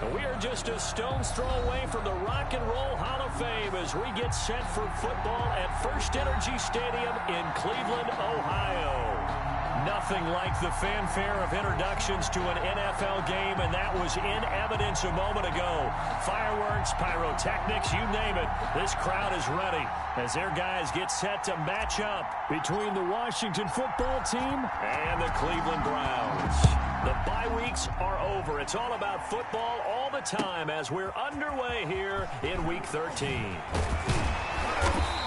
We are just a stone's throw away from the Rock and Roll Hall of Fame as we get set for football at First Energy Stadium in Cleveland, Ohio. Nothing like the fanfare of introductions to an NFL game, and that was in evidence a moment ago. Fireworks, pyrotechnics, you name it. This crowd is ready as their guys get set to match up between the Washington football team and the Cleveland Browns. The bye weeks are over. It's all about football all the time as we're underway here in Week 13.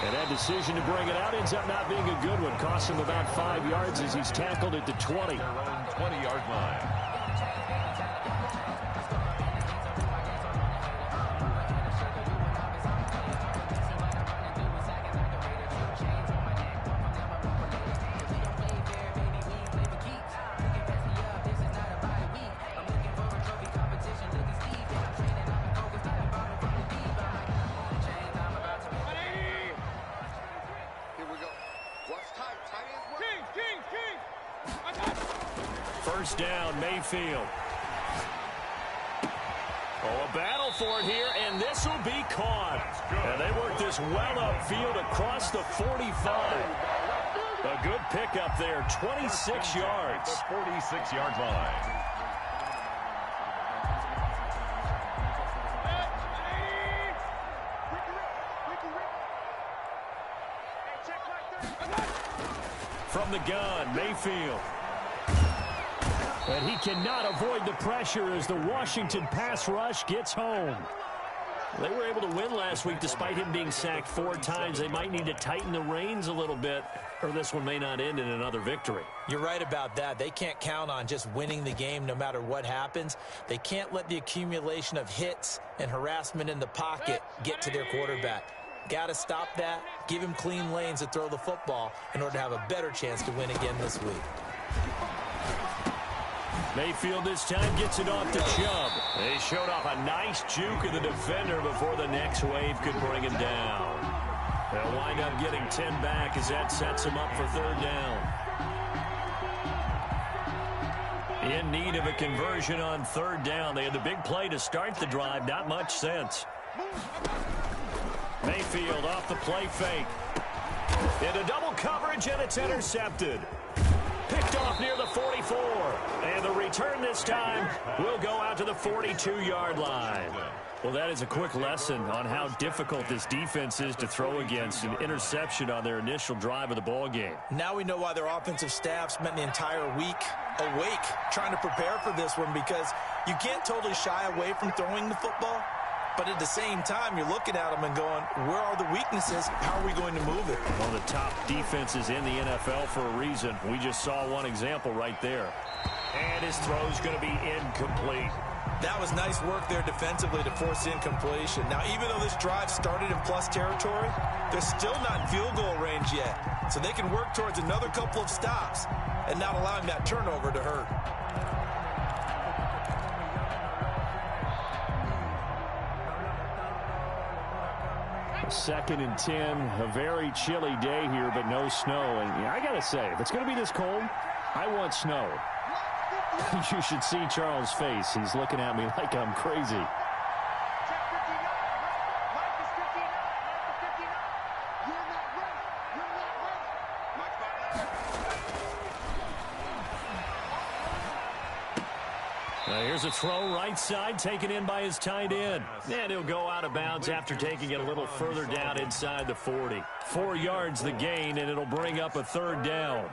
And that decision to bring it out ends up not being a good one. Costs him about 5 yards as he's tackled at the 20. 20-yard line. First down, Mayfield. Oh, a battle for it here, and this will be caught. And they work this well upfield across the 45. A good pickup there, 26 yards. The 46-yard line. From the gun, Mayfield. But he cannot avoid the pressure as the Washington pass rush gets home. They were able to win last week despite him being sacked 4 times. They might need to tighten the reins a little bit, or this one may not end in another victory. You're right about that. They can't count on just winning the game no matter what happens. They can't let the accumulation of hits and harassment in the pocket get to their quarterback. Got to stop that, give him clean lanes to throw the football in order to have a better chance to win again this week. Mayfield this time gets it off to Chubb. They showed off a nice juke of the defender before the next wave could bring him down. They'll wind up getting 10 back as that sets them up for 3rd down. In need of a conversion on 3rd down. They had the big play to start the drive. Not much sense. Mayfield off the play fake. Into double coverage, and it's intercepted. Picked off near the 44. And the return this time will go out to the 42-yard line. Well, that is a quick lesson on how difficult this defense is to throw against. An interception on their initial drive of the ball game. Now we know why their offensive staff spent the entire week awake trying to prepare for this one, because you can't totally shy away from throwing the football. But at the same time, you're looking at them and going, where are the weaknesses? How are we going to move it? One of the top defenses in the NFL for a reason. We just saw one example right there. And his throw's going to be incomplete. That was nice work there defensively to force incompletion. Now, even though this drive started in plus territory, they're still not in field goal range yet. So they can work towards another couple of stops and not allowing that turnover to hurt. 2nd and 10, a very chilly day here, but no snow. And yeah, I got to say, if it's going to be this cold, I want snow. You should see Charles' face. He's looking at me like I'm crazy. Here's a throw right side, taken in by his tight end. And he'll go out of bounds after taking it a little further down inside the 40. 4 yards the gain, and it'll bring up a 3rd down.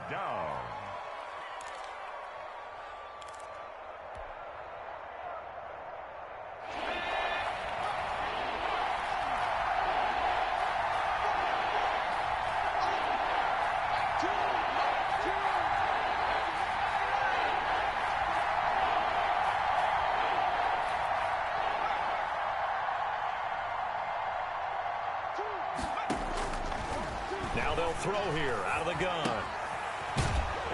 Now they'll throw here out of the gun.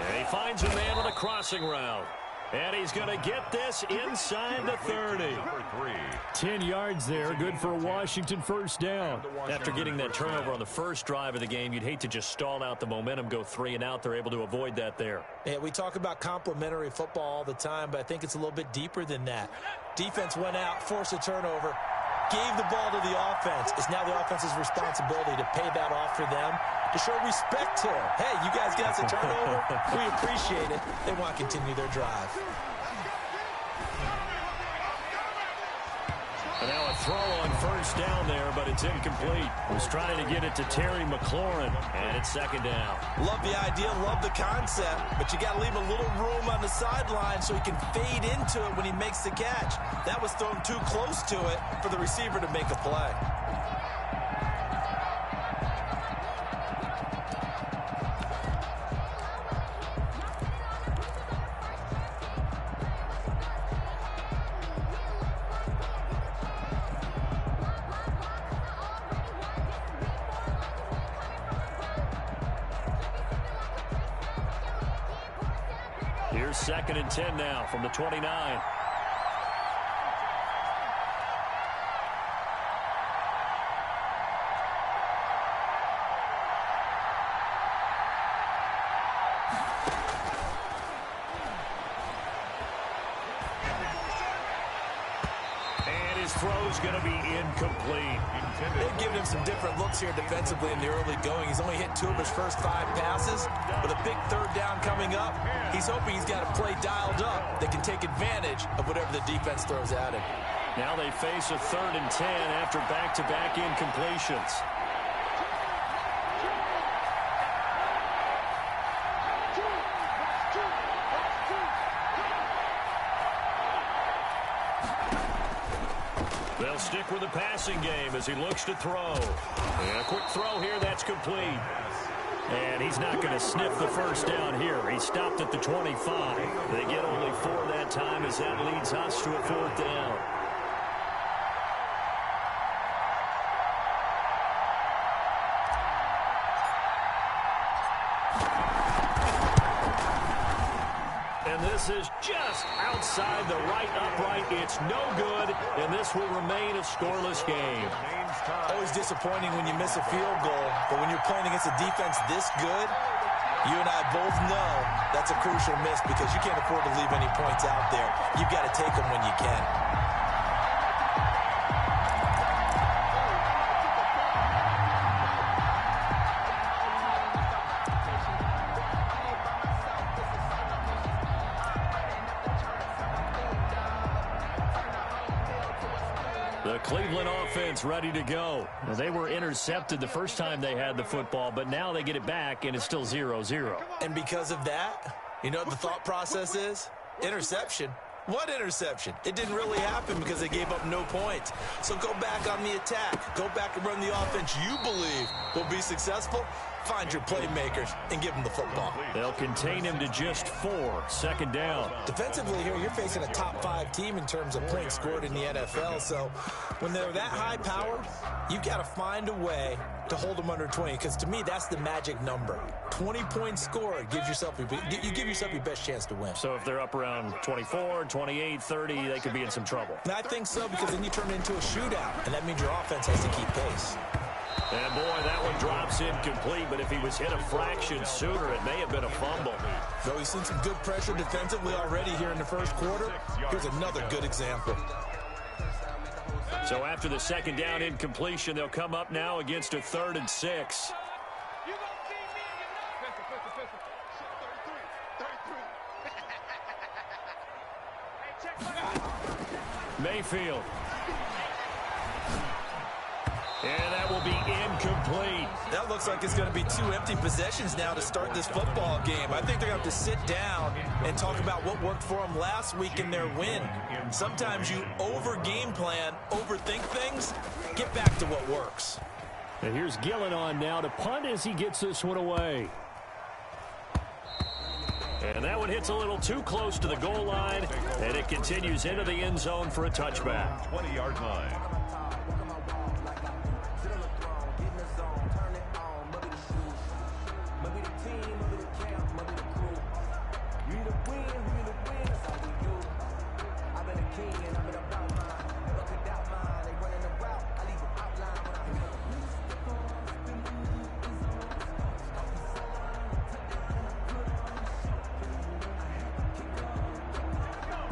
And he finds a man with a crossing route. And he's going to get this inside the 30. 10 yards there, good for a Washington first down. After getting that turnover on the first drive of the game, you'd hate to just stall out the momentum, go 3 and out. They're able to avoid that there. Yeah, we talk about complementary football all the time, but I think it's a little bit deeper than that. Defense went out, forced a turnover, gave the ball to the offense. It's now the offense's responsibility to pay that off for them, to show respect to them. Hey, you guys got us a turnover. We appreciate it. They want to continue their drive. And now a throw on first down there, but it's incomplete. Was trying to get it to Terry McLaurin, and it's second down. Love the idea, love the concept, but you got to leave a little room on the sideline so he can fade into it when he makes the catch. That was thrown too close to it for the receiver to make a play. Here's 2nd and 10 now from the 29. And his throw's going to be incomplete. They've given him some different looks here defensively in the early going. He's only hit 2 of his first 5 passes. With a big third down coming up, he's hoping he's got a play dialed up that can take advantage of whatever the defense throws at him. Now they face a 3rd and 10 after back-to-back incompletions. They'll stick with the passing game as he looks to throw. And a quick throw here, that's complete. And he's not going to sniff the first down here. He stopped at the 25. They get only 4 that time as that leads us to a 4th down. And this is just outside the right upright. It's no good, and this will remain a scoreless game. Always disappointing when you miss a field goal, but when you're playing against a defense this good, you and I both know that's a crucial miss because you can't afford to leave any points out there. You've got to take them when you can. The Cleveland offense ready to go. Well, they were intercepted the first time they had the football, but now they get it back, and it's still 0-0. And because of that, you know what the thought process is? Interception. What interception? It didn't really happen because they gave up no points. So go back on the attack. Go back and run the offense you believe will be successful. Find your playmakers and give them the football. They'll contain him to just 4. 2nd down. Defensively here, you're facing a top 5 team in terms of points scored in the NFL. So when they're that high power, you've got to find a way to hold them under 20. Because to me, that's the magic number. 20 points scored gives yourself you give yourself your best chance to win. So if they're up around 24, 28, 30, they could be in some trouble. And I think so, because then you turn it into a shootout, and that means your offense has to keep pace. And boy, that one drops incomplete, but if he was hit a fraction sooner, it may have been a fumble. Though he's seen some good pressure defensively already here in the first quarter, here's another good example. So after the 2nd down incompletion, they'll come up now against a 3rd and 6. Mayfield. And that will be incomplete. That looks like it's going to be 2 empty possessions now to start this football game. I think they're going to have to sit down and talk about what worked for them last week in their win. Sometimes you over-game plan, overthink things. Get back to what works. And here's Gillen on now to punt as he gets this one away. And that one hits a little too close to the goal line, and it continues into the end zone for a touchback. 20-yard line.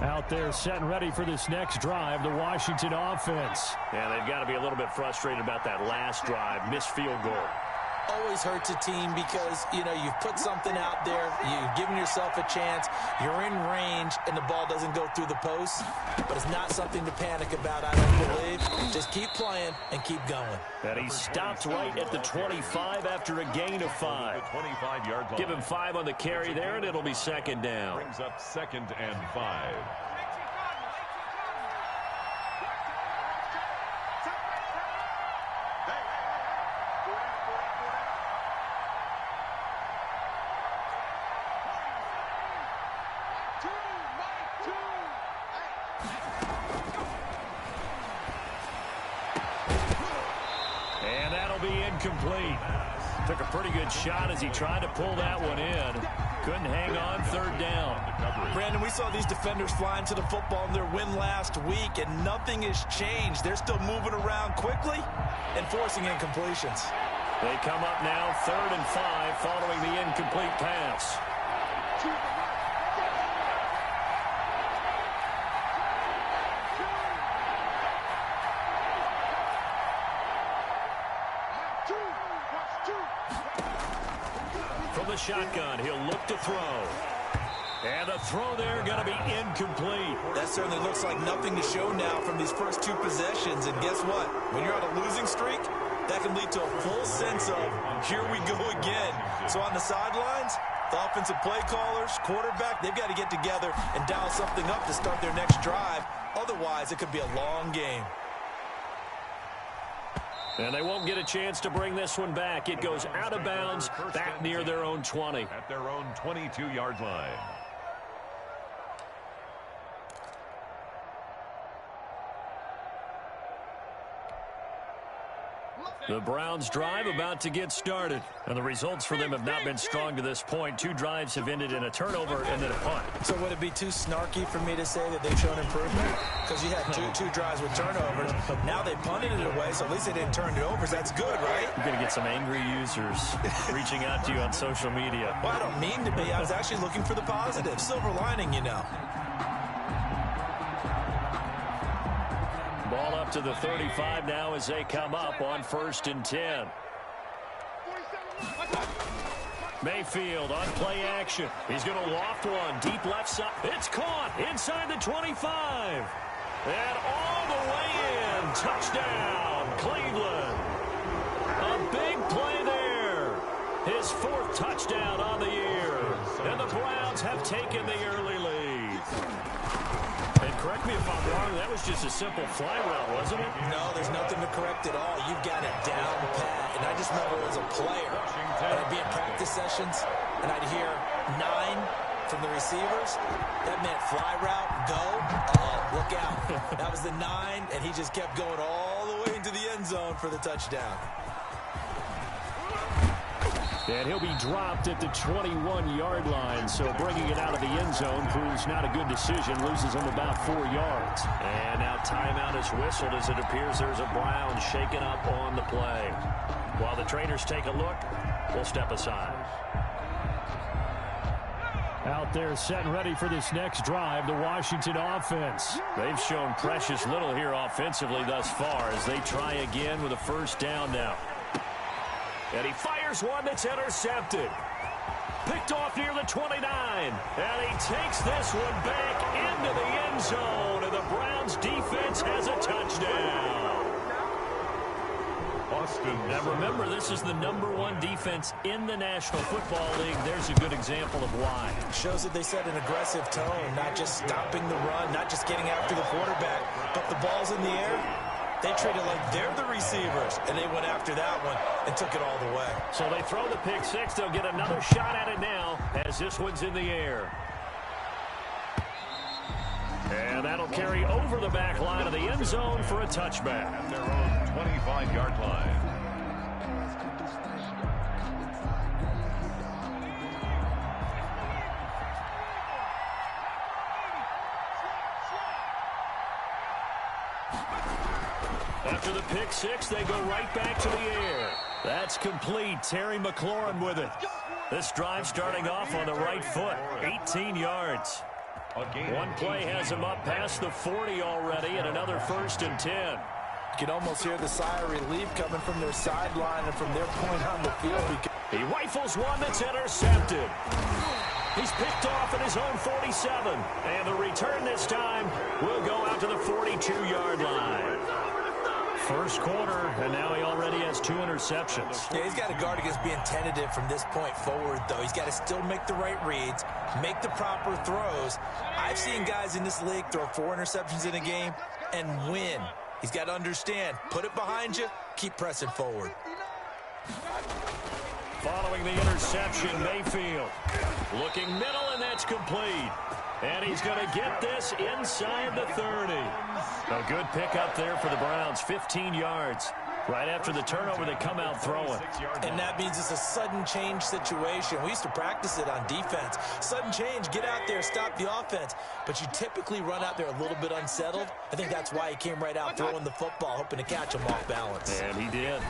Out there set and ready for this next drive, the Washington offense. Yeah, they've got to be a little bit frustrated about that last drive, missed field goal. Always hurts a team because, you know, you've put something out there, you've given yourself a chance, you're in range, and the ball doesn't go through the post. But it's not something to panic about, I don't believe. Just keep playing and keep going. And he stopped right at the 25 after a gain of 5. 25-yard line. Give him 5 on the carry there, and it'll be second down. Brings up 2nd and 5. And that'll be incomplete. Took a pretty good shot as he tried to pull that one in. Couldn't hang on, 3rd down. Brandon, we saw these defenders flying to the football in their win last week, and nothing has changed. They're still moving around quickly and forcing incompletions. They come up now, 3rd and 5, following the incomplete pass. From the shotgun, he'll look to throw. And the throw there going to be incomplete. That certainly looks like nothing to show now from these first 2 possessions. And guess what? When you're on a losing streak, that can lead to a full sense of, here we go again. So on the sidelines, the offensive play callers, quarterback, they've got to get together and dial something up to start their next drive. Otherwise, it could be a long game. And they won't get a chance to bring this one back. It goes out of bounds, back near their own 20. At their own 22-yard line. The Browns' drive about to get started. And the results for them have not been strong to this point. 2 drives have ended in a turnover and then a punt. So would it be too snarky for me to say that they've shown improvement? Because you had two drives with turnovers. Now they punted it away, so at least they didn't turn it over. So that's good, right? You're going to get some angry users reaching out to you on social media. Well, I don't mean to be. I was actually looking for the positive. Silver lining, you know. Ball up to the 35 now as they come up on 1st and 10. Mayfield on play action. He's going to loft one deep left side. It's caught inside the 25. And all the way in. Touchdown, Cleveland. A big play there. His 4th touchdown on the year. And the Browns have taken the early lead. And correct me if I'm wrong, that was just a simple fly route, wasn't it? No, there's nothing to correct at all. You've got it down pat. And I just remember as a player, and I'd be in practice sessions, and I'd hear 9 from the receivers. That meant fly route, go. Look out. That was the 9, and he just kept going all the way into the end zone for the touchdown. And he'll be dropped at the 21-yard line, so bringing it out of the end zone proves not a good decision, loses him about 4 yards. And now timeout is whistled as it appears there's a Brown shaken up on the play. While the traders take a look, we'll step aside. Out there set and ready for this next drive, the Washington offense. They've shown precious little here offensively thus far as they try again with a 1st down now. And he fires one that's intercepted. Picked off near the 29. And he takes this one back into the end zone. And the Browns defense has a touchdown. Now remember, this is the #1 defense in the National Football League. There's a good example of why. Shows that they set an aggressive tone, not just stopping the run, not just getting after the quarterback, but the ball's in the air. They treat it like they're the receivers, and they went after that one and took it all the way. So they throw the pick 6. They'll get another shot at it now as this one's in the air. And that'll carry over the back line of the end zone for a touchback. At their own 25-yard line. After the pick six, they go right back to the air. That's complete. Terry McLaurin with it. This drive starting off on the right foot. 18 yards. One play has him up past the 40 already, and another 1st and 10. You can almost hear the sigh of relief coming from their sideline and from their point on the field. He rifles one that's intercepted. He's picked off at his own 47. And the return this time will go out to the 42-yard line. First quarter, and now he already has 2 interceptions. Yeah, he's got to guard against being tentative from this point forward, though. He's got to still make the right reads, make the proper throws. I've seen guys in this league throw 4 interceptions in a game and win. He's got to understand, put it behind you, keep pressing forward. Following the interception, Mayfield looking middle, and that's complete. And he's going to get this inside the 30. A good pickup there for the Browns, 15 yards. Right after the turnover, they come out throwing. And that means it's a sudden change situation. We used to practice it on defense. Sudden change, get out there, stop the offense. But you typically run out there a little bit unsettled. I think that's why he came right out throwing the football, hoping to catch him off balance. And he did.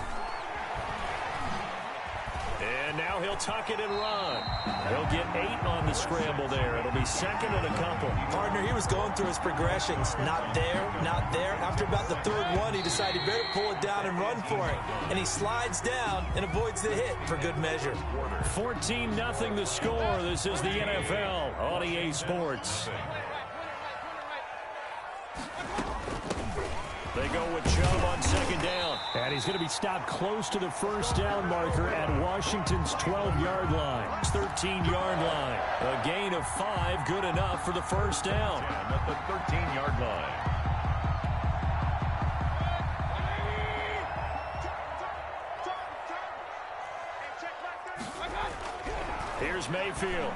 And now he'll tuck it and run. He'll get 8 on the scramble there. It'll be 2nd and a couple. Partner, he was going through his progressions. Not there, not there. After about the 3rd one, he decided he better pull it down and run for it. And he slides down and avoids the hit for good measure. 14-0 the score. This is the NFL on EA Sports. They go with Chubb on 2nd down. And he's going to be stopped close to the 1st down marker at Washington's 12-yard line. 13-yard line. A gain of 5, good enough for the 1st down. At the 13-yard line. Here's Mayfield.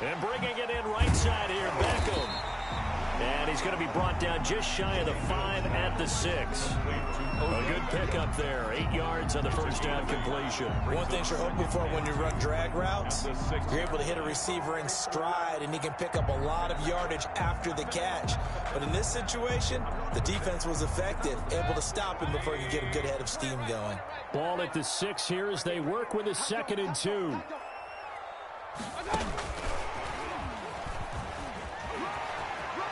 And bringing it in right side here, Beckham. And he's going to be brought down just shy of the 5 at the 6. A good pickup there. 8 yards on the 1st down completion. One thing you're hoping for when you run drag routes, you're able to hit a receiver in stride, and he can pick up a lot of yardage after the catch. But in this situation, the defense was effective, able to stop him before he could get a good head of steam going. Ball at the 6 here as they work with a 2nd and 2.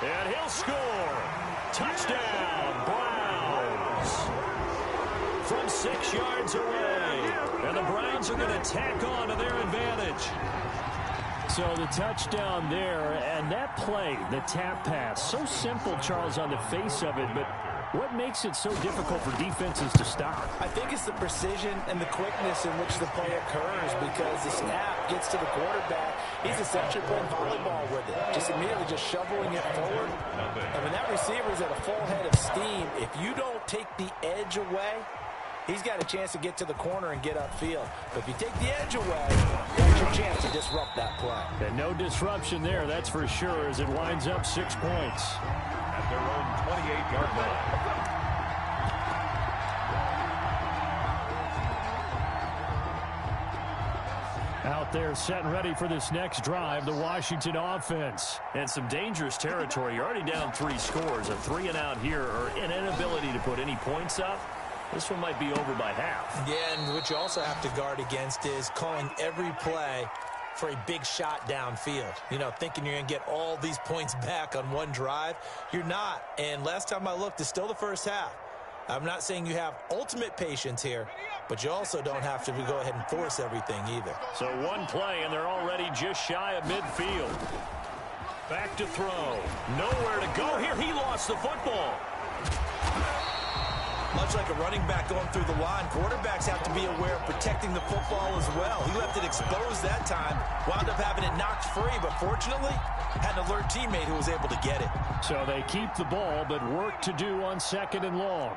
And he'll score. Touchdown, Browns. From 6 yards away. And the Browns are going to tack on to their advantage. So the touchdown there, and that play, the tap pass, so simple, Charles, on the face of it, but what makes it so difficult for defenses to stop? I think it's the precision and the quickness in which the play occurs, because the snap gets to the quarterback. He's essentially playing volleyball with it, just immediately just shoveling it forward. And when that receiver's at a full head of steam, if you don't take the edge away, he's got a chance to get to the corner and get upfield. But if you take the edge away, that's your chance to disrupt that play. And no disruption there, that's for sure, as it winds up 6 points. At their own 28-yard line. Out there set and ready for this next drive, the Washington offense. And some dangerous territory. You're already down 3 scores. A 3 and out here, or an inability to put any points up. This one might be over by half. Yeah, and what you also have to guard against is calling every play for a big shot downfield. You know, thinking you're going to get all these points back on one drive. You're not. And last time I looked, it's still the first half. I'm not saying you have ultimate patience here, but you also don't have to go ahead and force everything either. So one play, and they're already just shy of midfield. Back to throw. Nowhere to go here. He lost the football. Much like a running back going through the line, quarterbacks have to be aware of protecting the football as well. He left it exposed that time, wound up having it knocked free, but fortunately, had an alert teammate who was able to get it. So they keep the ball, but work to do on 2nd and long.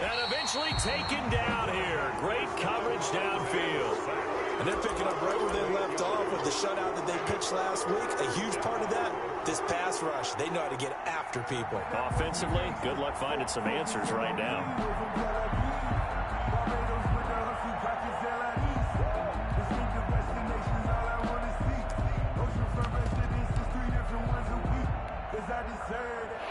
And eventually taken down here. Great coverage downfield. And they're picking up right where they left off with the shutout that they pitched last week. A huge part of that, this pass rush. They know how to get after people. Offensively, good luck finding some answers right now.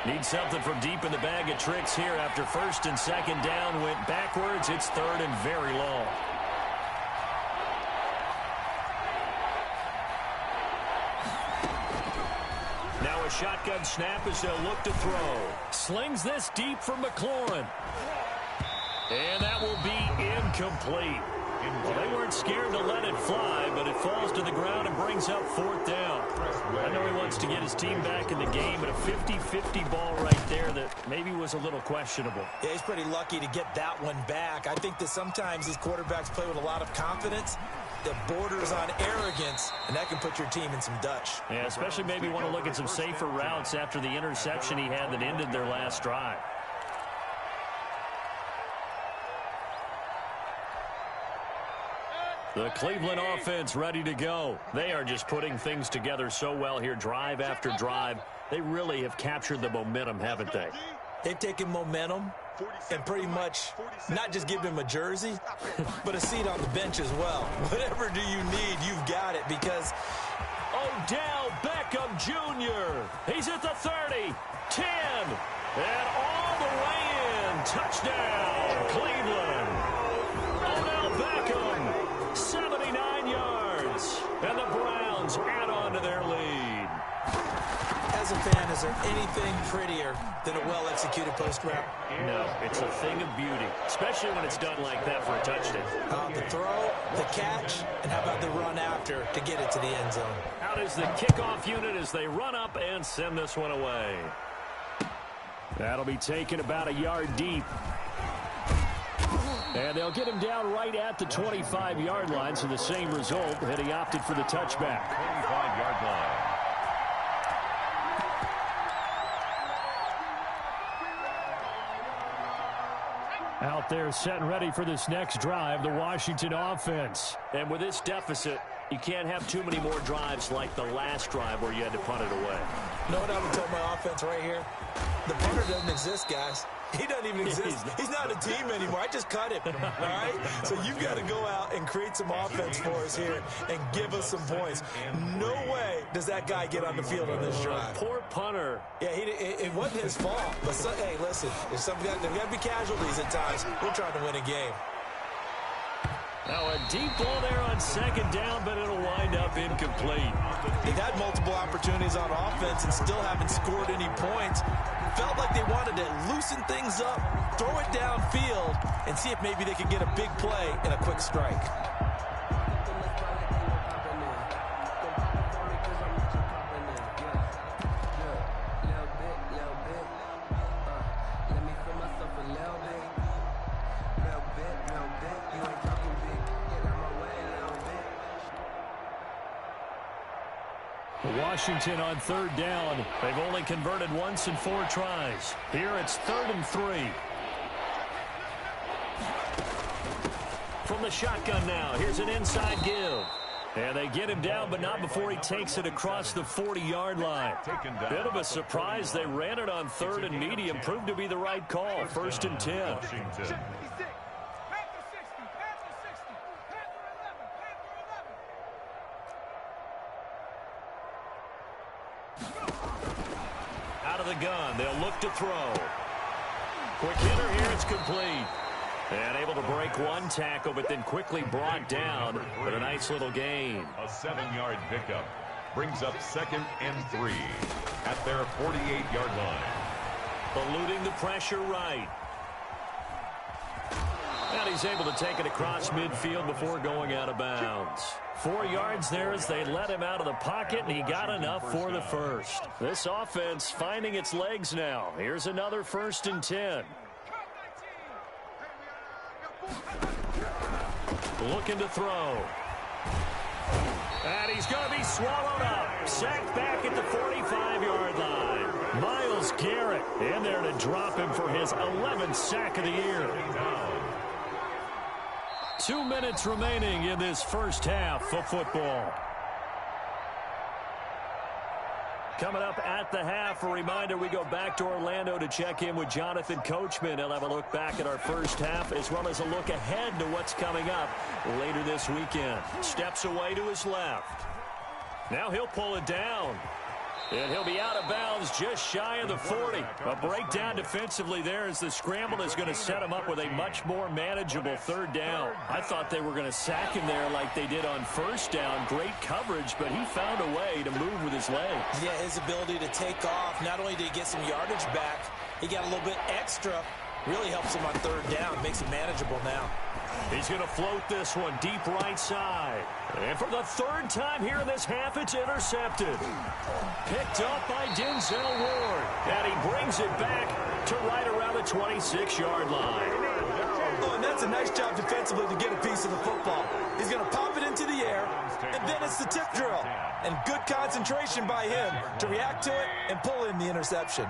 Need something from deep in the bag of tricks here after first and second down went backwards. It's third and very long. Now a shotgun snap as they'll look to throw. Slings this deep for McLaurin. And that will be incomplete. Well, they weren't scared to let it fly, but it falls to the ground and brings up fourth down. I know he wants to get his team back in the game, but a 50-50 ball right there that maybe was a little questionable. Yeah, he's pretty lucky to get that one back. I think that sometimes these quarterbacks play with a lot of confidence that borders on arrogance, and that can put your team in some Dutch. Yeah, especially maybe want to look at some safer routes after the interception he had that ended their last drive. The Cleveland offense ready to go. They are just putting things together so well here, drive after drive. They really have captured the momentum, haven't they? They've taken momentum and pretty much not just given him a jersey, but a seat on the bench as well. Whatever do you need, you've got it, because Odell Beckham Jr. He's at the 30, 10, and all the way in. Touchdown, Cleveland. Odell Beckham, 79 yards, and the Browns add on to their lead. As a fan, is there anything prettier than a well-executed post route? No, it's a thing of beauty, especially when it's done like that for a touchdown. The throw, the catch, and how about the run after to get it to the end zone? Out is the kickoff unit as they run up and send this one away. That'll be taken about a yard deep. And they'll get him down right at the 25-yard line, so the same result, and he opted for the touchback. 25-yard line. Out there set and ready for this next drive, the Washington offense. And with this deficit, you can't have too many more drives like the last drive where you had to punt it away. You know what I would tell my offense right here? The punter doesn't exist, guys. He doesn't even exist. He's not a team anymore. I just cut him, all right? So you've got to go out and create some offense for us here and give us some points. No way does that guy get on the field on this drive. Poor punter. Yeah, it wasn't his fault. But, hey, listen, there's got to be casualties at times. We're trying to win a game. Now a deep ball there on second down, but it'll wind up incomplete. They've had multiple opportunities on offense and still haven't scored any points. Felt like they wanted to loosen things up, throw it downfield, and see if maybe they could get a big play and a quick strike. Washington on third down. They've only converted once in 4 tries. Here it's 3rd and 3. From the shotgun now, here's an inside give. And they get him down, but not before he takes it across the 40-yard line. Bit of a surprise. They ran it on 3rd and medium. Proved to be the right call. 1st and 10. Washington. Out of the gun, they'll look to throw. Quick hitter here, it's complete. And able to break one tackle, but then quickly brought down with a nice little gain. A 7-yard pickup brings up 2nd and 3 at their 48-yard line. Eluding the pressure right. And he's able to take it across midfield before going out of bounds. 4 yards there as they let him out of the pocket, and he got enough for the first. This offense finding its legs now. Here's another 1st and 10. Looking to throw. And he's going to be swallowed up. Sacked back at the 45-yard line. Myles Garrett in there to drop him for his 11th sack of the year. 2 minutes remaining in this first half of football. Coming up at the half, a reminder, we go back to Orlando to check in with Jonathan Coachman. He'll have a look back at our first half as well as a look ahead to what's coming up later this weekend. Steps away to his left. Now he'll pull it down. And he'll be out of bounds just shy of the 40. A breakdown defensively there as the scramble is going to set him up with a much more manageable third down. I thought they were going to sack him there like they did on first down. Great coverage, but he found a way to move with his legs. Yeah, his ability to take off, not only did he get some yardage back, he got a little bit extra. Really helps him on third down, makes it manageable now. He's going to float this one deep right side. And for the third time here in this half, it's intercepted. Picked up by Denzel Ward. And he brings it back to right around the 26-yard line. Oh, and that's a nice job defensively to get a piece of the football. He's going to pop it into the air, and then it's the tip drill. And good concentration by him to react to it and pull in the interception.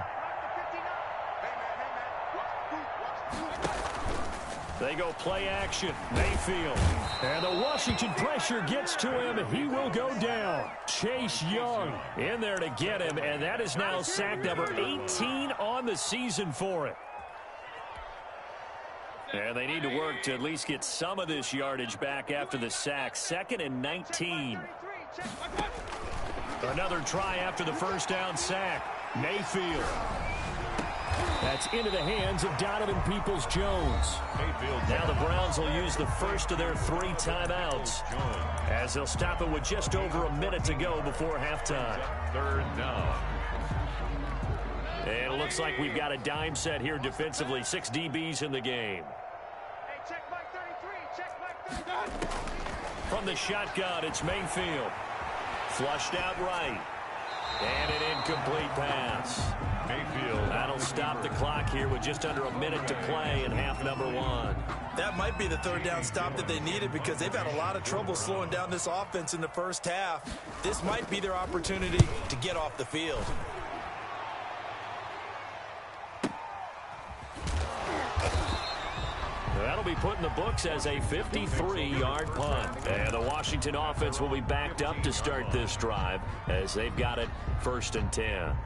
They go play action. Mayfield. And the Washington pressure gets to him. He will go down. Chase Young in there to get him. And that is now sack number 18 on the season for it. And they need to work to at least get some of this yardage back after the sack. 2nd and 19. Another try after the first down sack. Mayfield. That's into the hands of Donovan Peoples-Jones. Now the Browns will use the first of their 3 timeouts as they'll stop it with just over a minute to go before halftime. Third down. And it looks like we've got a dime set here defensively. 6 DBs in the game. From the shotgun, it's Mayfield. Flushed out right. And an incomplete pass. Mayfield. That'll stop the clock here with just under a minute to play in half number 1. That might be the third down stop that they needed because they've had a lot of trouble slowing down this offense in the first half. This might be their opportunity to get off the field. That'll be put in the books as a 53-yard punt. And the Washington offense will be backed up to start this drive as they've got it 1st and 10.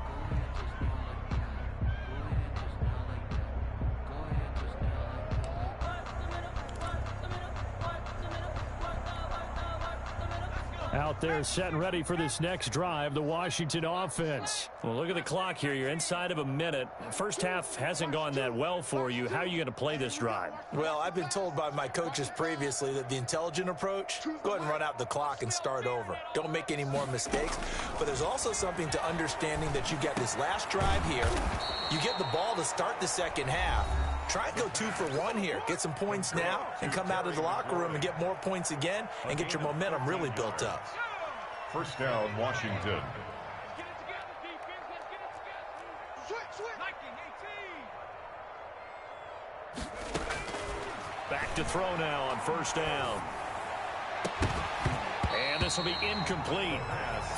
Out there set and ready for this next drive, the Washington offense. Well, look at the clock here. You're inside of a minute. First half hasn't gone that well for you. How are you going to play this drive? Well, I've been told by my coaches previously that the intelligent approach, go ahead and run out the clock and start over. Don't make any more mistakes. But there's also something to understanding that you get this last drive here. You get the ball to start the second half. Try and go 2 for 1 here. Get some points now and come out of the locker room and get more points again and get your momentum really built up. First down, Washington. Back to throw now on first down. And this will be incomplete.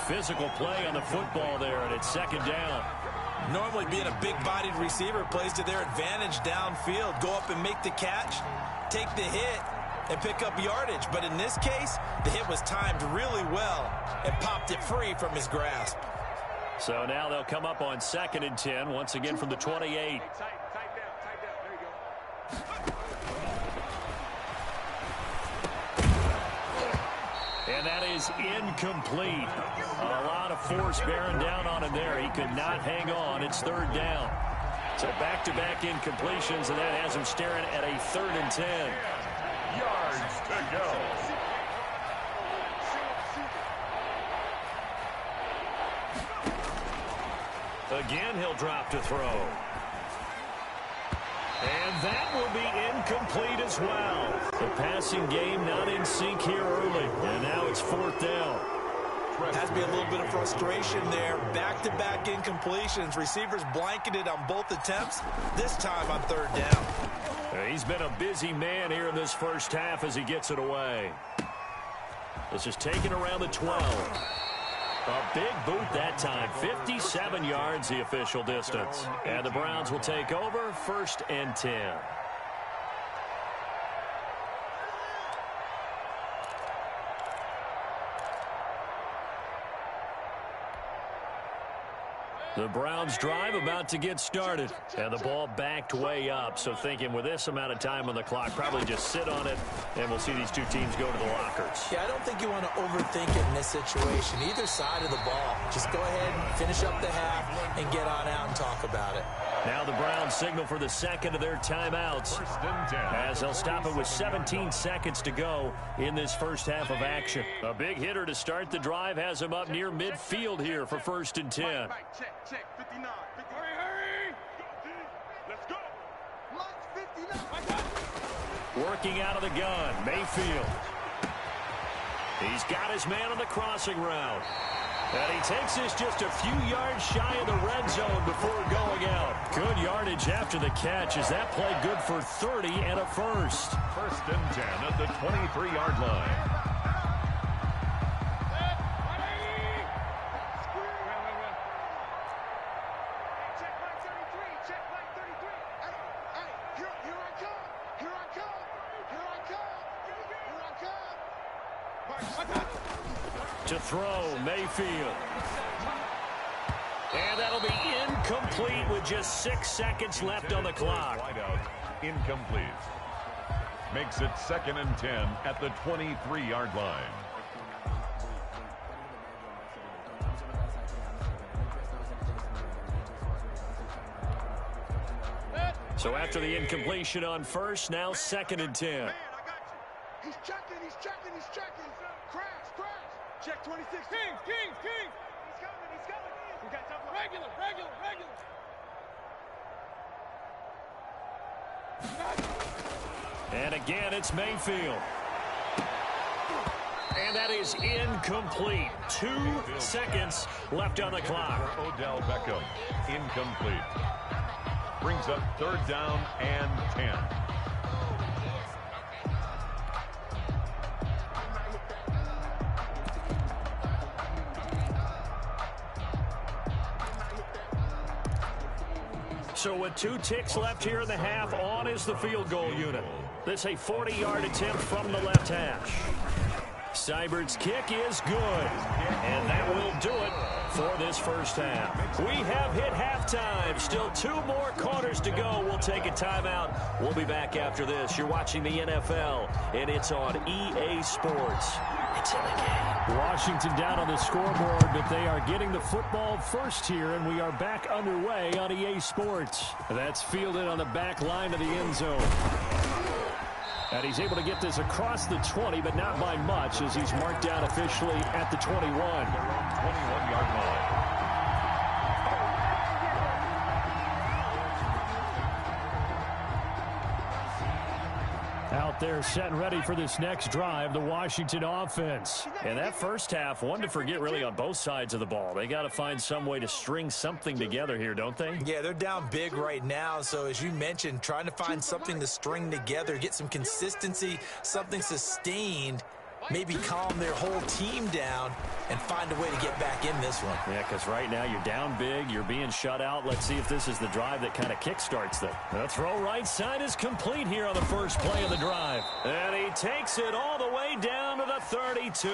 Physical play on the football there, and it's 2nd down. Normally being a big-bodied receiver plays to their advantage downfield. Go up and make the catch, take the hit, and pick up yardage. But in this case, the hit was timed really well and popped it free from his grasp. So now they'll come up on 2nd and 10, once again from the 28. And that is incomplete. A lot of force bearing down on him there. He could not hang on. It's 3rd down. So back-to-back incompletions, and that has him staring at a 3rd and 10. Yards to go. Again, he'll drop to throw. And that will be incomplete as well. The passing game not in sync here early. And now it's 4th down. Has to be a little bit of frustration there. Back-to-back incompletions. Receivers blanketed on both attempts. This time on 3rd down. He's been a busy man here in this first half as he gets it away. This is taken around the 12. A big boot that time. 57 yards the official distance. And the Browns will take over 1st and 10. The Browns drive about to get started. And the ball backed way up. So thinking with this amount of time on the clock, probably just sit on it, and we'll see these two teams go to the lockers. Yeah, I don't think you want to overthink it in this situation. Either side of the ball. Just go ahead and finish up the half and get on out and talk about it. Now the Browns signal for the second of their timeouts, as they'll stop it with 17 seconds to go in this first half of action. A big hitter to start the drive has him up near midfield here for 1st and 10. Check, 59. Hurry! Let's go! Lock 59. Working out of the gun, Mayfield. He's got his man on the crossing route. And he takes this just a few yards shy of the red zone before going out. Good yardage after the catch. Is that play good for 30 and a first? 1st and 10 at the 23-yard line. To throw, Mayfield. And that'll be incomplete with just 6 seconds left on the clock. Wide out, incomplete. Makes it 2nd and 10 at the 23-yard line. So after the incompletion on first, now 2nd and 10. Man, I got you. He's checking. Crash. Check 26. Kings. He's coming. We got tough line. Regular. And again, it's Mayfield. And that is incomplete. 2 seconds left on the clock. Odell Beckham, incomplete. Brings up 3rd down and 10. So with 2 ticks left here in the half, on is the field goal unit. This a 40-yard attempt from the left hash. Seibert's kick is good. And that will do it for this first half. We have hit halftime. Still 2 more quarters to go. We'll take a timeout. We'll be back after this. You're watching the NFL, and it's on EA Sports. It's in the game. Washington down on the scoreboard, but they are getting the football first here, and we are back underway on EA Sports. That's fielded on the back line of the end zone. And he's able to get this across the 20, but not by much, as he's marked down officially at the 21. 21-yard line. Out there set and ready for this next drive, the Washington offense. And that first half, one to forget really on both sides of the ball. They got to find some way to string something together here, don't they? Yeah, they're down big right now. So as you mentioned, trying to find something to string together, get some consistency, something sustained, maybe calm their whole team down and find a way to get back in this one. Yeah, because right now you're down big, you're being shut out. Let's see if this is the drive that kind of kickstarts them. The throw right side is complete here on the first play of the drive. And he takes it all the way down to the 32.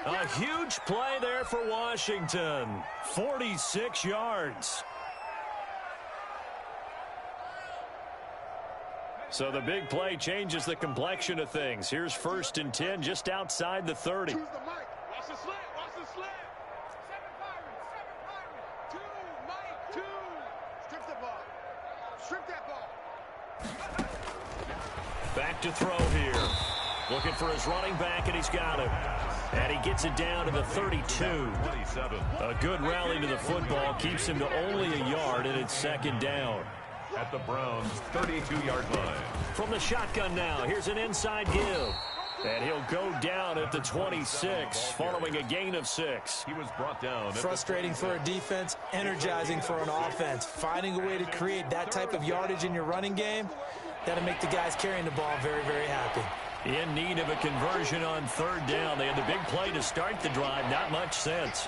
A huge play there for Washington. 46 yards. So the big play changes the complexion of things. Here's 1st and 10 just outside the 30. Watch the slant. 7 Pirates. 2, Mike, 2. Strip that ball. Back to throw here. Looking for his running back, and he's got him. And he gets it down to the 32. 27. A good rally to the football keeps him to only a yard, and it's 2nd down. At the Browns' 32-yard line. From the shotgun now, here's an inside give. And he'll go down at the 26, following a gain of 6. He was brought down. Frustrating for a defense, energizing for an offense. Finding a way to create that type of yardage in your running game, that'll make the guys carrying the ball very, very happy. In need of a conversion on 3rd down. They had the big play to start the drive. Not much sense.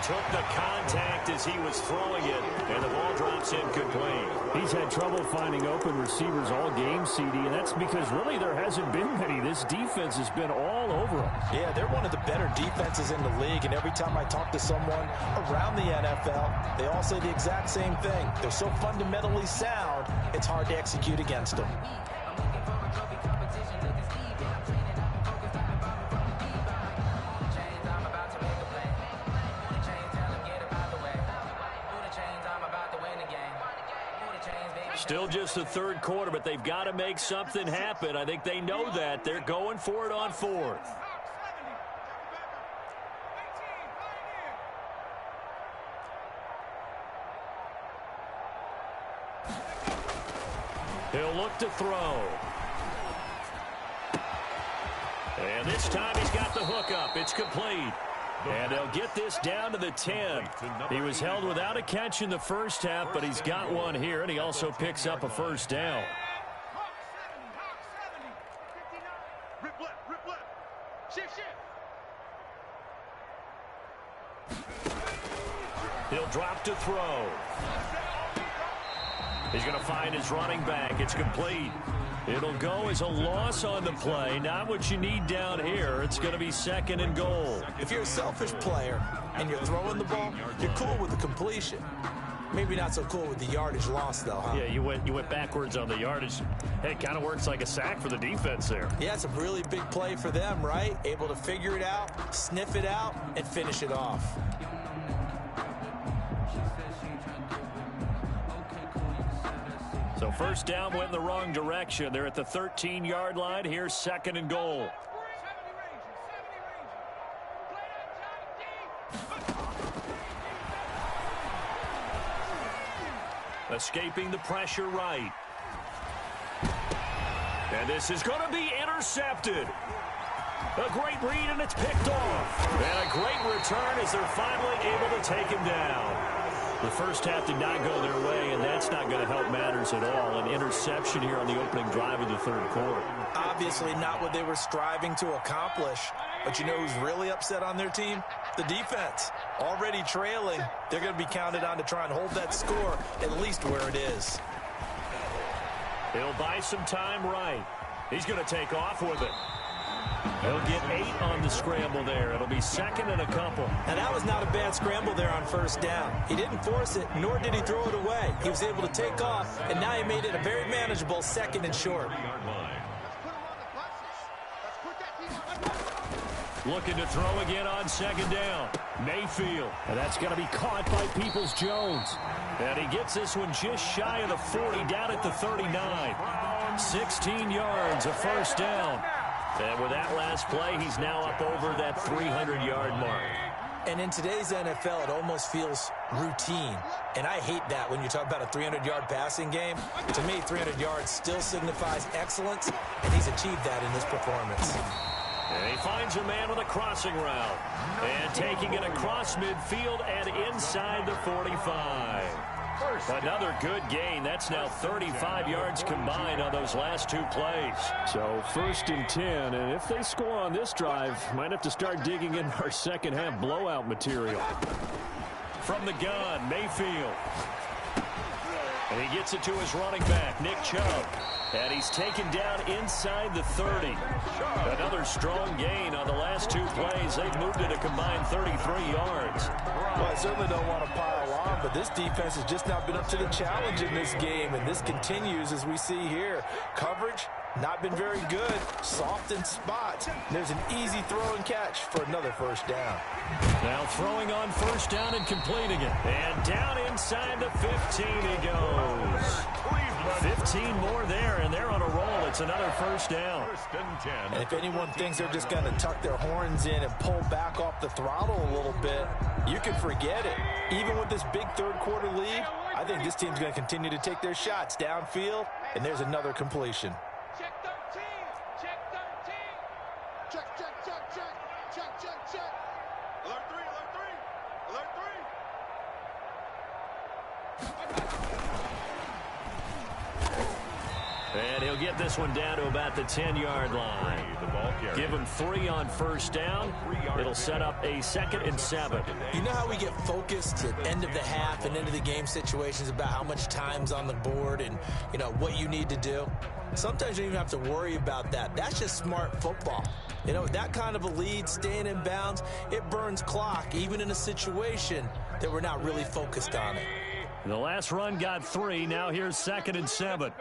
took the contact as he was throwing it, and the ball drops incomplete. He's had trouble finding open receivers all game, CD, and that's because really there hasn't been many. This defense has been all over him. Yeah, they're one of the better defenses in the league, and every time I talk to someone around the NFL, they all say the exact same thing. They're so fundamentally sound, it's hard to execute against them. Still just the third quarter, but they've got to make something happen. I think they know that. They're going for it on fourth. He'll look to throw. And this time he's got the hook up. It's complete. And they'll get this down to the 10. He was held without a catch in the first half, but he's got one here, and he also picks up a first down. He'll drop to throw. He's going to find his running back. It's complete. It'll go as a loss on the play. Not what you need down here. It's going to be 2nd and goal. If you're a selfish player and you're throwing the ball, you're cool with the completion. Maybe not so cool with the yardage loss, though, huh? Yeah, you went backwards on the yardage. Hey, it kind of works like a sack for the defense there. Yeah, it's a really big play for them, right? Able to figure it out, sniff it out, and finish it off. So first down went in the wrong direction. They're at the 13-yard line. Here's 2nd and goal. Escaping the pressure right. And this is going to be intercepted. A great read, and it's picked off. And a great return as they're finally able to take him down. The first half did not go their way, and that's not going to help matters at all. An interception here on the opening drive of the third quarter. Obviously not what they were striving to accomplish. But you know who's really upset on their team? The defense. Already trailing, they're going to be counted on to try and hold that score at least where it is. He'll buy some time right. He's going to take off with it. He'll get 8 on the scramble there. It'll be 2nd and a couple. Now, that was not a bad scramble there on first down. He didn't force it, nor did he throw it away. He was able to take off, and now he made it a very manageable 2nd and short. Looking to throw again on 2nd down. Mayfield. And that's going to be caught by Peoples-Jones. And he gets this one just shy of the 40, down at the 39. 16 yards, a first down. And with that last play, he's now up over that 300-yard mark. And in today's NFL, it almost feels routine. And I hate that when you talk about a 300-yard passing game. To me, 300 yards still signifies excellence, and he's achieved that in this performance. And he finds a man with a crossing route. And taking it across midfield and inside the 45. Another good gain. That's now 35 yards combined on those last 2 plays. So 1st and 10, and if they score on this drive, might have to start digging in our second half blowout material. From the gun, Mayfield. And he gets it to his running back, Nick Chubb. And he's taken down inside the 30. Another strong gain on the last 2 plays. They've moved it a combined 33 yards. Well, I certainly don't want to pile on, but this defense has just not been up to the challenge in this game, and this continues as we see here. Coverage, not been very good. Soft in spots. There's an easy throw and catch for another first down. Now throwing on first down and completing it. And down inside the 15 he goes. 15 more there, and they're on a roll. It's another first down. And if anyone thinks they're just going to tuck their horns in and pull back off the throttle a little bit, you can forget it. Even with this big third quarter lead, I think this team's going to continue to take their shots downfield, and there's another completion. Check 13. Check 13. Check, check, check, check. Check, check, check. Alert 3, alert 3. Alert 3. And he'll get this one down to about the 10-yard line. Give him 3 on first down. It'll set up a 2nd and 7. You know how we get focused at end of the half and into the game situations about how much time's on the board and, you know, what you need to do? Sometimes you don't even have to worry about that. That's just smart football. You know, that kind of a lead, staying in bounds, it burns clock, even in a situation that we're not really focused on it. The last run got 3. Now here's 2nd and 7.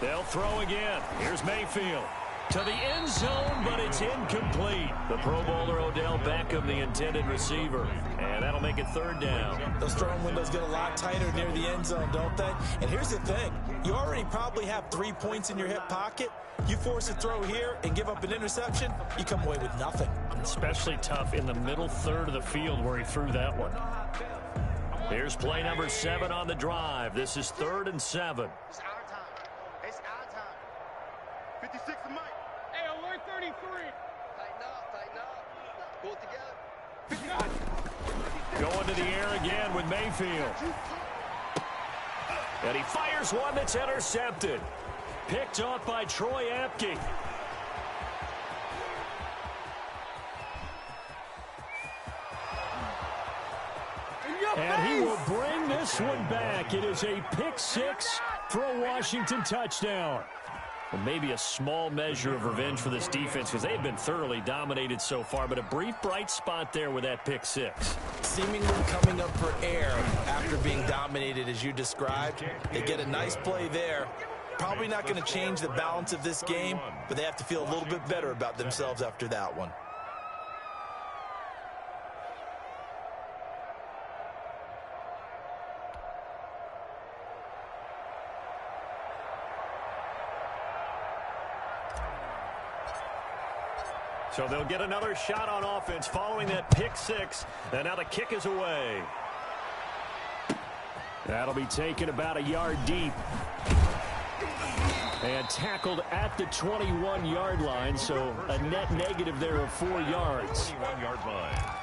They'll throw again. Here's Mayfield. To the end zone, but it's incomplete. The Pro Bowler Odell Beckham, the intended receiver. And that'll make it 3rd down. Those throwing windows get a lot tighter near the end zone, don't they? And here's the thing. You already probably have 3 points in your hip pocket. You force a throw here and give up an interception, you come away with nothing. Especially tough in the middle third of the field where he threw that one. Here's play number 7 on the drive. This is 3rd and 7. It's our time. It's our time. 56 to Mike. Hey, alert 33. Tighten up. Pull it together. Going to the air again with Mayfield. And he fires one that's intercepted. Picked off by Troy Apke. And he will bring this one back. It is a pick 6 for a Washington touchdown. Well, maybe a small measure of revenge for this defense because they've been thoroughly dominated so far, but a brief bright spot there with that pick 6. Seemingly coming up for air after being dominated as you described. They get a nice play there. Probably not going to change the balance of this game, but they have to feel a little bit better about themselves after that one. So they'll get another shot on offense following that pick 6. And now the kick is away. That'll be taken about a yard deep. And tackled at the 21-yard line, so a net negative there of 4 yards. 21-yard line.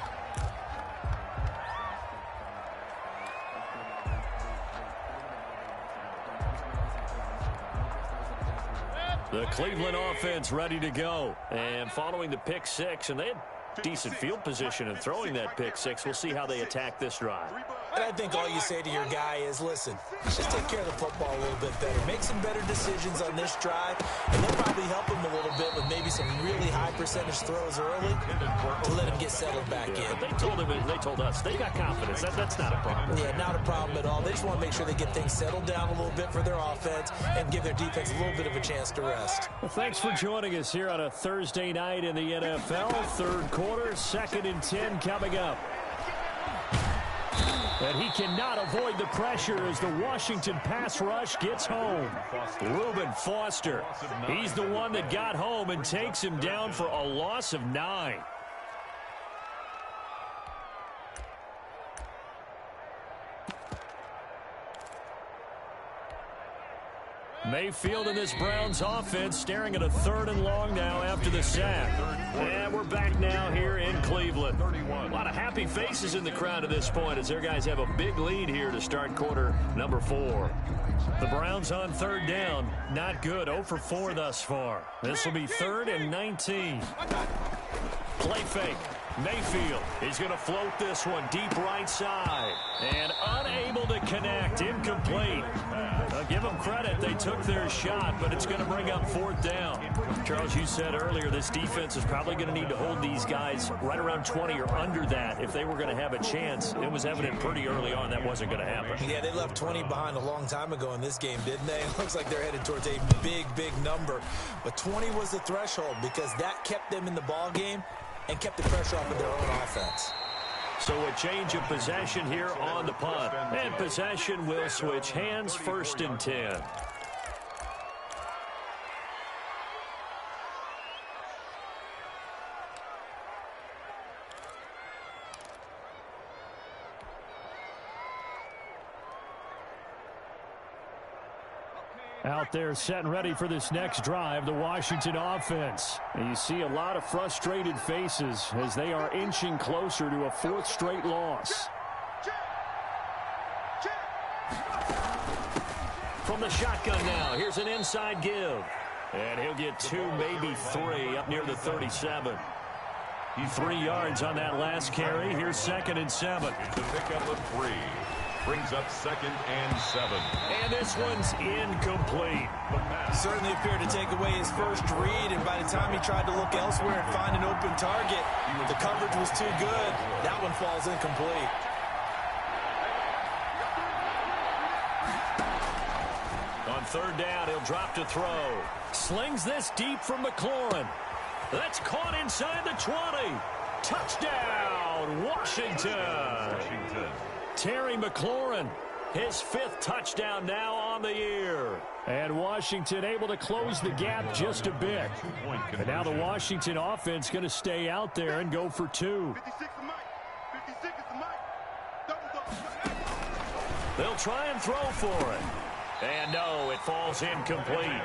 The Cleveland offense ready to go. And following the pick 6, and they had decent field position in throwing that pick 6. We'll see how they attack this drive. And I think all you say to your guy is, listen, just take care of the football a little bit better. Make some better decisions on this drive, and they'll probably help him a little bit with maybe some really high percentage throws early to let him get settled back in. But they told us they got confidence. That's not a problem. Yeah, not a problem at all. They just want to make sure they get things settled down a little bit for their offense and give their defense a little bit of a chance to rest. Well, thanks for joining us here on a Thursday night in the NFL. 3rd quarter, 2nd and 10 coming up. And he cannot avoid the pressure as the Washington pass rush gets home. Reuben Foster, he's the one that got home and takes him down for a loss of 9. Mayfield in this Browns offense staring at a 3rd and long now after the sack. And we're back now here in Cleveland. A lot of happy faces in the crowd at this point as their guys have a big lead here to start quarter number 4. The Browns on 3rd down. Not good. 0 for 4 thus far. This will be 3rd and 19. Play fake. Mayfield is going to float this one deep right side. And unable to connect. Incomplete. Give them credit. They took their shot, but it's going to bring up 4th down. Charles, you said earlier this defense is probably going to need to hold these guys right around 20 or under that if they were going to have a chance. It was evident pretty early on that wasn't going to happen. Yeah, they left 20 behind a long time ago in this game, didn't they? It looks like they're headed towards a big, big number. But 20 was the threshold because that kept them in the ball game and kept the pressure off of their own offense. So a change of possession here on the punt. And possession will switch hands. 1st and 10. Out there set and ready for this next drive, the Washington offense. And you see a lot of frustrated faces as they are inching closer to a 4th straight loss. from the shotgun now. Here's an inside give. And he'll get 2, maybe 3 up near the 37. 3 yards on that last carry. Here's 2nd and 7. It's a pickup of 3. Brings up 2nd and 7. And this one's incomplete. Certainly appeared to take away his first read, and by the time he tried to look elsewhere and find an open target, the coverage was too good. That one falls incomplete. On 3rd down, he'll drop to throw. Slings this deep from McLaurin. That's caught inside the 20. Touchdown, Washington. Terry McLaurin, his 5th touchdown now on the year. And Washington able to close the gap just a bit. And now the Washington offense going to stay out there and go for 2. 56 is Mike. 56 is Mike. Double. They'll try and throw for it. And no, it falls incomplete.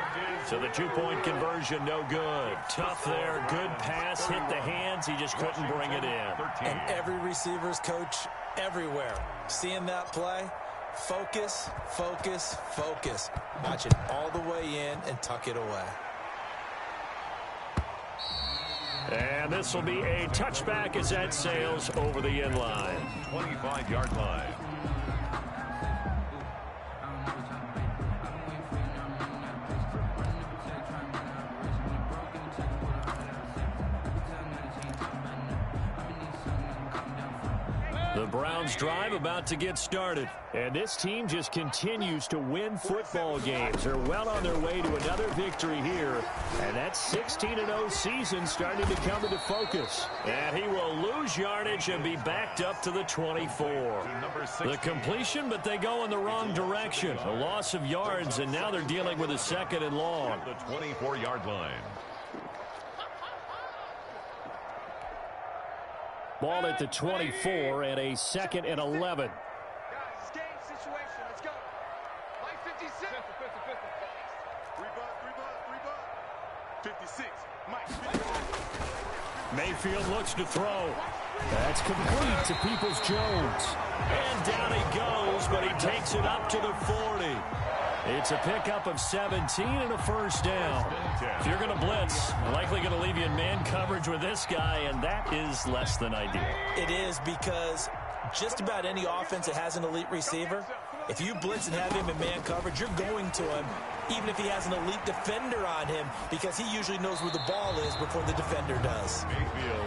So the 2-point conversion, no good. Tough there, good pass, hit the hands. He just couldn't bring it in. And every receiver's coach everywhere, seeing that play, focus, focus, focus. Watch it all the way in and tuck it away. And this will be a touchback as that sails over the end line. 25-yard line. The Browns drive about to get started. And this team just continues to win football games. They're well on their way to another victory here. And that 16-0 season starting to come into focus. And he will lose yardage and be backed up to the 24. The completion, but they go in the wrong direction. A loss of yards, and now they're dealing with a 2nd and long. The 24-yard line. Ball at the 24 and a 2nd and 11. Guys, it's game situation. Let's go. Mike 56. 56. Mike 56. Mayfield looks to throw. That's complete to Peoples-Jones. And down he goes, but he takes it up to the 40. It's a pickup of 17 and a 1st down. If you're going to blitz, likely going to leave you in man coverage with this guy, and that is less than ideal. It is, because just about any offense that has an elite receiver, if you blitz and have him in man coverage, you're going to him, even if he has an elite defender on him, because he usually knows where the ball is before the defender does.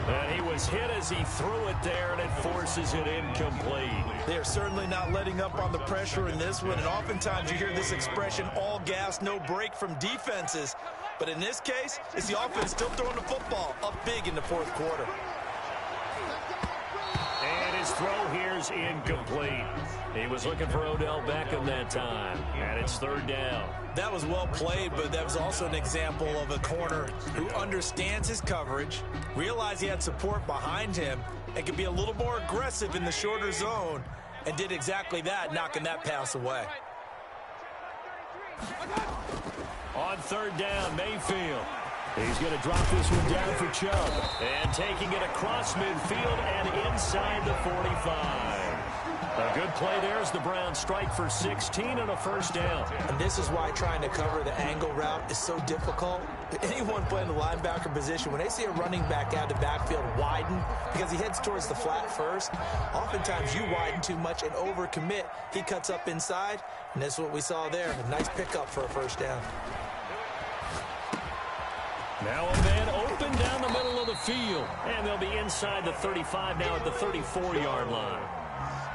And he was hit as he threw it there, and it forces it incomplete. They are certainly not letting up on the pressure in this one, and oftentimes you hear this expression, all gas, no break, from defenses. But in this case, it's the offense still throwing the football up big in the 4th quarter. And his throw here's incomplete. He was looking for Odell Beckham that time, and it's 3rd down. That was well played, but that was also an example of a corner who understands his coverage, realized he had support behind him, and could be a little more aggressive in the shorter zone, and did exactly that, knocking that pass away. On 3rd down, Mayfield. He's going to drop this one down for Chubb. And taking it across midfield and inside the 45. A good play there as the Browns strike for 16 and a 1st down. And this is why trying to cover the angle route is so difficult. Anyone playing the linebacker position, when they see a running back out of the backfield widen because he heads towards the flat first, oftentimes you widen too much and overcommit. He cuts up inside, and that's what we saw there. A nice pickup for a 1st down. Now a man open down the middle of the field. And they'll be inside the 35 now at the 34-yard line.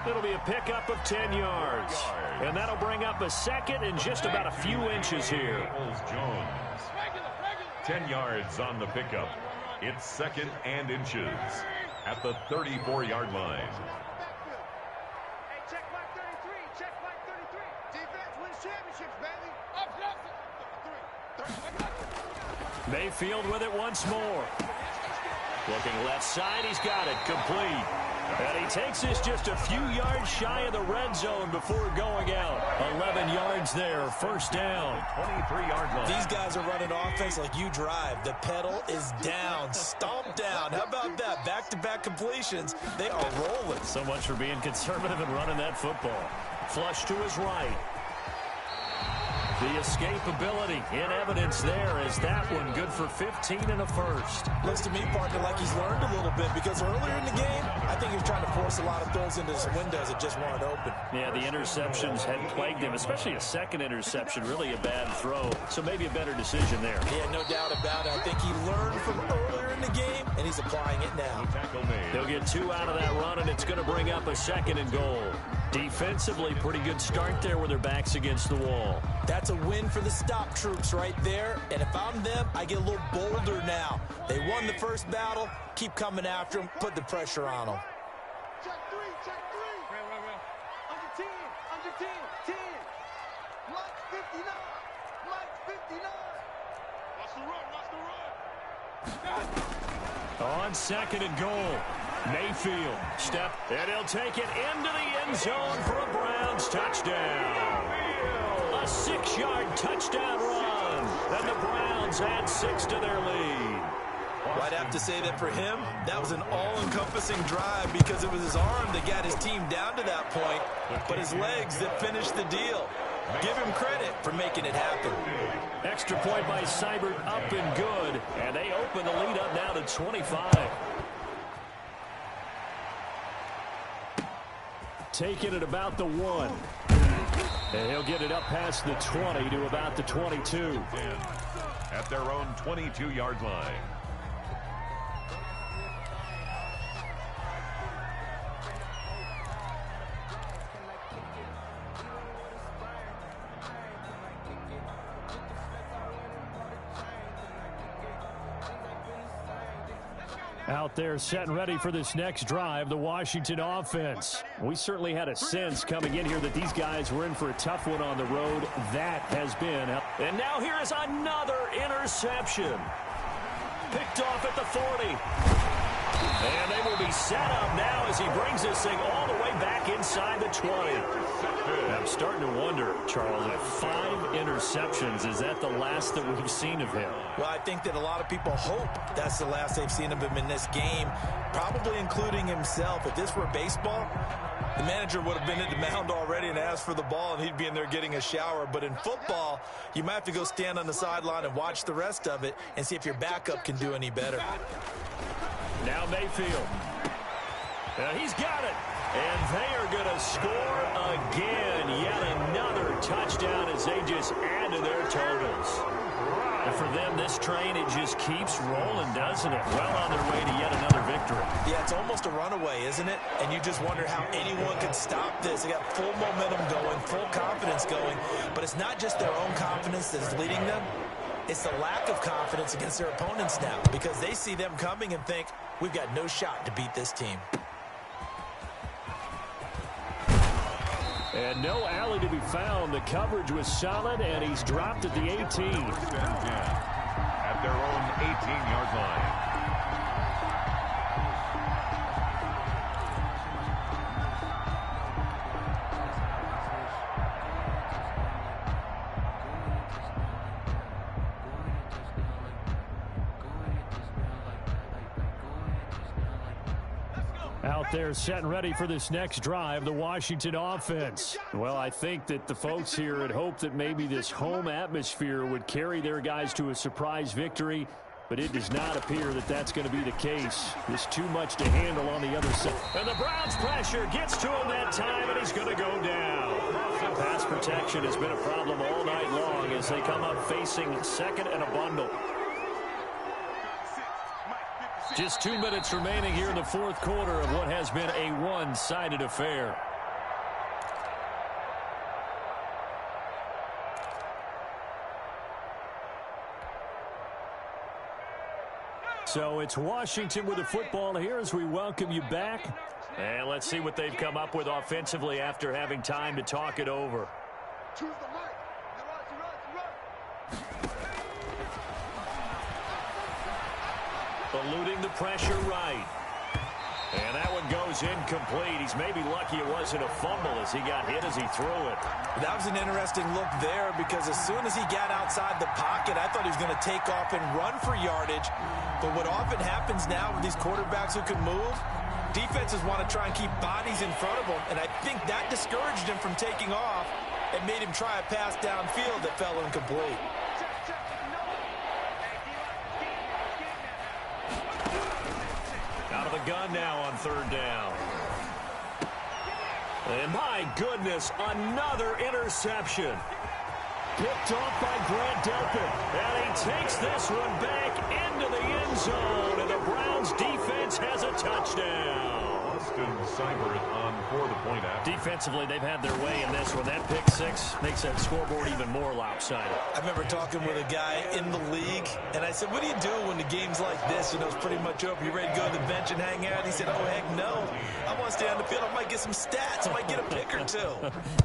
It'll be a pickup of 10 yards. And that'll bring up a 2nd and just about a few inches here. Jones. 10 yards on the pickup. It's 2nd and inches at the 34-yard line. Hey, check Mike 33. Check Mike 33. Defense wins championships, baby. Up, 3. Mayfield with it once more. Looking left side, he's got it, complete. And he takes this just a few yards shy of the red zone before going out. 11 yards there, 1st down. 23-yard line. These guys are running offense like you drive. The pedal is down, stomp down. How about that? Back-to-back completions. They are rolling. So much for being conservative and running that football. Flush to his right. The escapability in evidence there as that one good for 15 and a first. Looks to me, partner, like he's learned a little bit because earlier in the game, I think he was trying to force a lot of throws into some windows that just weren't open. Yeah, the interceptions had plagued him, especially a second interception, really a bad throw. So maybe a better decision there. Yeah, no doubt about it. I think he learned from earlier in the game, and he's applying it now. They'll get 2 out of that run, and it's going to bring up a 2nd and goal. Defensively, pretty good start there with their backs against the wall. That's a win for the stop troops right there. And if I'm them, I get a little bolder now. They won the first battle. Keep coming after them. Put the pressure on them. Check three, check three. Under 10, under 10, 10. Mike 59, Mike 59. Watch the run, On 2nd and goal, Mayfield step, and he'll take it into the end zone for a Browns touchdown. A 6-yard touchdown run, and the Browns add 6 to their lead. Well, I'd have to say that for him, that was an all-encompassing drive because it was his arm that got his team down to that point, but his legs that finished the deal. Give him credit for making it happen. Extra point by Seibert, up and good, and they open the lead up now to 25. Taking it about the 1. And he'll get it up past the 20 to about the 22. At their own 22-yard line. Out there set and ready for this next drive, the Washington offense. We certainly had a sense coming in here that these guys were in for a tough one on the road. That has been. And now here is another interception. Picked off at the 40. And they will be set up now as he brings this thing all the way back inside the 20. I'm starting to wonder, Charles, at 5 interceptions, is that the last that we've seen of him? Well, I think that a lot of people hope that's the last they've seen of him in this game, probably including himself. If this were baseball, the manager would have been at the mound already and asked for the ball, and he'd be in there getting a shower. But in football, you might have to go stand on the sideline and watch the rest of it and see if your backup can do any better. Now Mayfield. He's got it. And they are going to score again. Yet another touchdown as they just add to their totals. And for them, this train, it just keeps rolling, doesn't it? Well on their way to yet another victory. Yeah, it's almost a runaway, isn't it? And you just wonder how anyone can stop this. They got full momentum going, full confidence going. But it's not just their own confidence that's leading them. It's the lack of confidence against their opponents now because they see them coming and think, we've got no shot to beat this team. And no alley to be found. The coverage was solid, and he's dropped at the 18. At their own 18-yard line. Out there set and ready for this next drive, the Washington offense. Well, I think that the folks here had hoped that maybe this home atmosphere would carry their guys to a surprise victory, but it does not appear that that's going to be the case. There's too much to handle on the other side. And the Browns pressure gets to him that time, and he's going to go down. Pass protection has been a problem all night long as they come up facing 2nd and a bundle. Just 2 minutes remaining here in the 4th quarter of what has been a one-sided affair. So it's Washington with the football here as we welcome you back. And let's see what they've come up with offensively after having time to talk it over. Choose the right. Eluding the pressure right. And that one goes incomplete. He's maybe lucky it wasn't a fumble as he got hit as he threw it. That was an interesting look there because as soon as he got outside the pocket, I thought he was going to take off and run for yardage. But what often happens now with these quarterbacks who can move, defenses want to try and keep bodies in front of them. And I think that discouraged him from taking off. and made him try a pass downfield that fell incomplete. Out of the gun now on third down. And my goodness, another interception. Picked off by Grant Delpit. And he takes this one back into the end zone. And the Browns defense has a touchdown. Austin Seibert on for the point after. Defensively, they've had their way in this one. That pick six makes that scoreboard even more lopsided. I remember talking with a guy in the league, and I said, what do you do when the game's like this? You know, it's pretty much over. You ready to go to the bench and hang out? He said, oh, heck no. I want to stay on the field. I might get some stats. I might get a pick or two.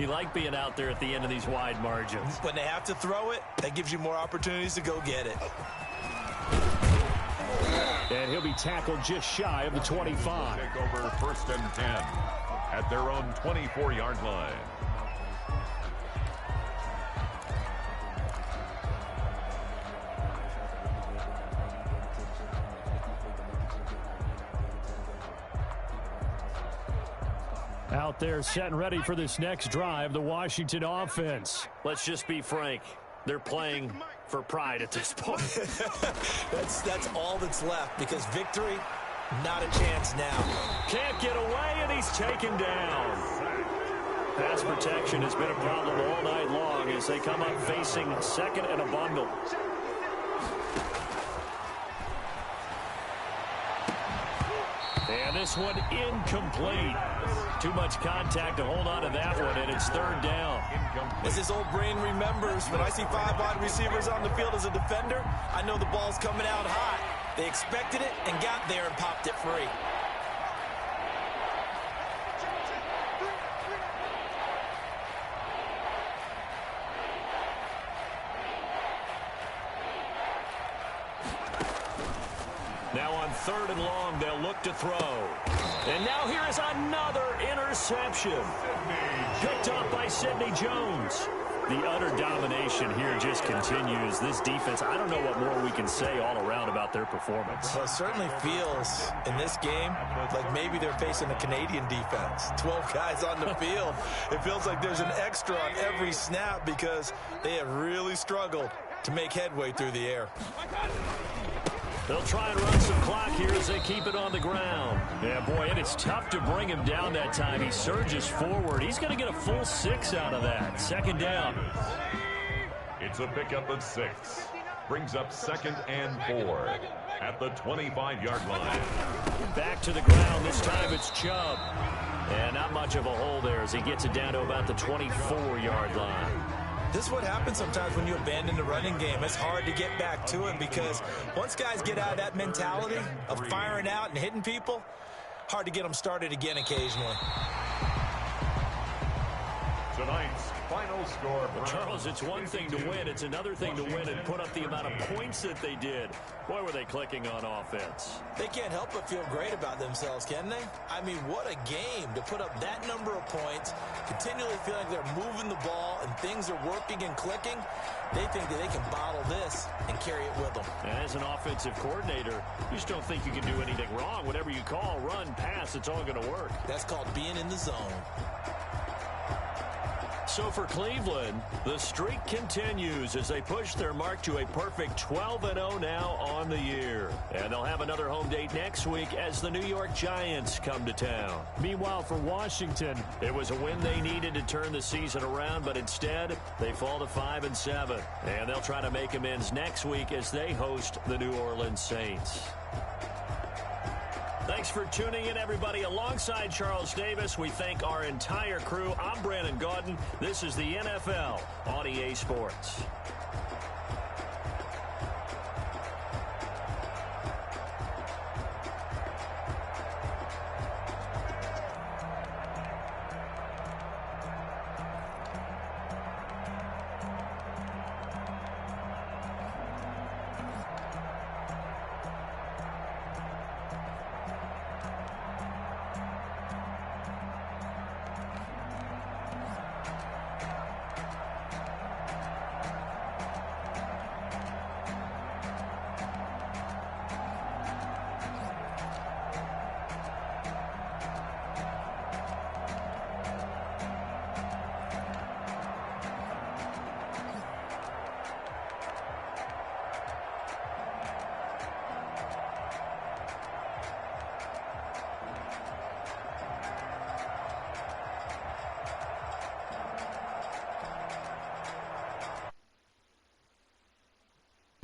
You like being out there at the end of these wide margins. When they have to throw it, that gives you more opportunities to go get it. And he'll be tackled just shy of the 25. Take over 1st and 10 at their own 24-yard line. Out there set and ready for this next drive, the Washington offense. Let's just be frank. They're playing for pride at this point. That's all that's left, because victory, not a chance now. Can't get away, and he's taken down. Pass protection has been a problem all night long as they come up facing second and a bundle. And this one incomplete. Too much contact to hold on to that one, and it's third down. As his old brain remembers, when I see 5 wide receivers on the field as a defender, I know the ball's coming out hot. They expected it and got there and popped it free. Now on third and long, they'll look to throw. And now here is another interception. Picked up by Sidney Jones. The utter domination here just continues. This defense, I don't know what more we can say all around about their performance. Well, it certainly feels in this game like maybe they're facing a Canadian defense. 12 guys on the field. It feels like there's an extra on every snap because they have really struggled to make headway through the air. They'll try and run some clock here as they keep it on the ground. Yeah, boy, and it's tough to bring him down that time. He surges forward. He's going to get a full 6 out of that. Second down. It's a pickup of 6. Brings up 2nd and 4 at the 25-yard line. Back to the ground. This time it's Chubb. And not much of a hole there as he gets it down to about the 24-yard line. This is what happens sometimes when you abandon the running game. It's hard to get back to it because once guys get out of that mentality of firing out and hitting people, hard to get them started again occasionally. Tonight's final score. Well, Charles, it's one thing to win. It's another thing to win and put up the amount of points that they did. Boy, were they clicking on offense. They can't help but feel great about themselves, can they? I mean, what a game to put up that number of points, continually feel like they're moving the ball and things are working and clicking. They think that they can bottle this and carry it with them. And as an offensive coordinator, you just don't think you can do anything wrong. Whatever you call, run, pass, it's all going to work. That's called being in the zone. So for Cleveland, the streak continues as they push their mark to a perfect 12-0 now on the year. And they'll have another home date next week as the New York Giants come to town. Meanwhile, for Washington, it was a win they needed to turn the season around, but instead, they fall to 5-7. And they'll try to make amends next week as they host the New Orleans Saints. Thanks for tuning in, everybody. Alongside Charles Davis, we thank our entire crew. I'm Brandon Gaudin. This is the NFL on EA Sports.